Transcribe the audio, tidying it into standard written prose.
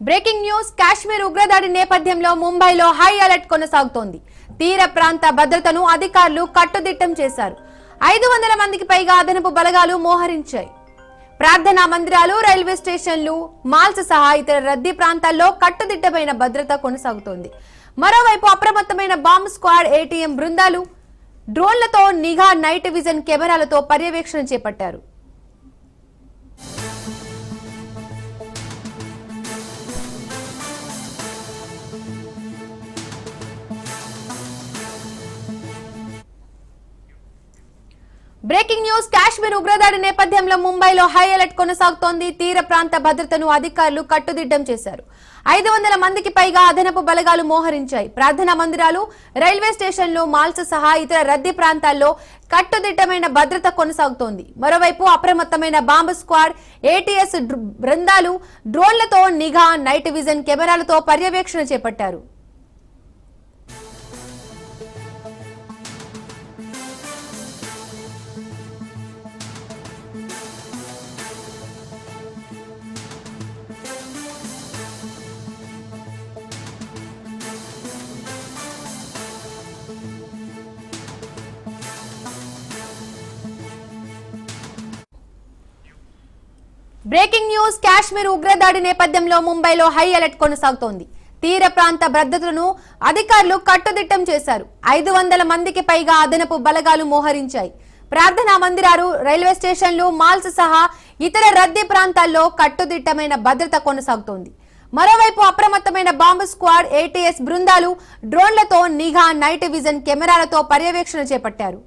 Breaking news Kashmir ఉగ్రదాడి నేపథ్యంలో ముంబైలో హై అలర్ట్ కొనసాగుతోంది. తీర ప్రాంత భద్రతను అధికారులు కట్టుదిట్టం చేశారు. 500 మందికి పైగా అదనపు బలగాలు మోహరించాయి. ప్రార్థనా మందిరాలు, రైల్వే స్టేషన్లు, మాల్స్ సహా ఇతర రద్దీ ప్రాంతాల్లో కట్టుదిట్టమైన భద్రత కొనసాగుతోంది. మరోవైపు అప్రమత్తమైన బాంబ్ స్క్వాడ్, ఏటీఎం బృందాలు డ్రోన్లతో నిఘా, నైట్ విజన్ కెమెరాలతో పర్యవేక్షణ చేపట్టారు. బ్రేకింగ్ న్యూస్ కాశ్మీర్ ఉగ్రదాడి నేపథ్యంలో ముంబైలో హై అలర్ట్ కొనసాగుతోంది. తీర ప్రాంత భద్రతను అధికారులు కట్టుదిట్టం చేశారు. 500 మందికి పైగా అదనపు బలగాలు మోహరించాయి. ప్రార్థనా మందిరాలు, రైల్వే స్టేషన్లు, మాల్స్ సహా ఇతర రద్దీ ప్రాంతాల్లో కట్టుదిట్టమైన భద్రత కొనసాగుతోంది. మరోవైపు అప్రమత్తమైన బాంబ్ స్క్వాడ్, ఏటీఎస్ బృందాలు డ్రోన్లతో నిఘా, నైట్ విజన్ కెమెరాలతో పర్యవేక్షణ చేపట్టారు. బ్రేకింగ్ న్యూస్ కాశ్మీర్ ఉగ్రదాడి నేపథ్యంలో ముంబైలో హై అలర్ట్ కొనసాగుతోంది. తీర ప్రాంత భద్రతను అధికారులు కట్టుదిట్టం చేశారు. 500 మందికి పైగా అదనపు బలగాలు మోహరించాయి. ప్రార్థనా మందిరాలు, రైల్వే స్టేషన్లు, మాల్స్ సహా ఇతర రద్దీ ప్రాంతాల్లో కట్టుదిట్టమైన భద్రత కొనసాగుతోంది. మరోవైపు అప్రమత్తమైన బాంబ్ స్క్వాడ్, ఏటీఎస్ బృందాలు డ్రోన్లతో నిఘా, నైట్ విజన్ కెమెరాలతో పర్యవేక్షణ చేపట్టారు.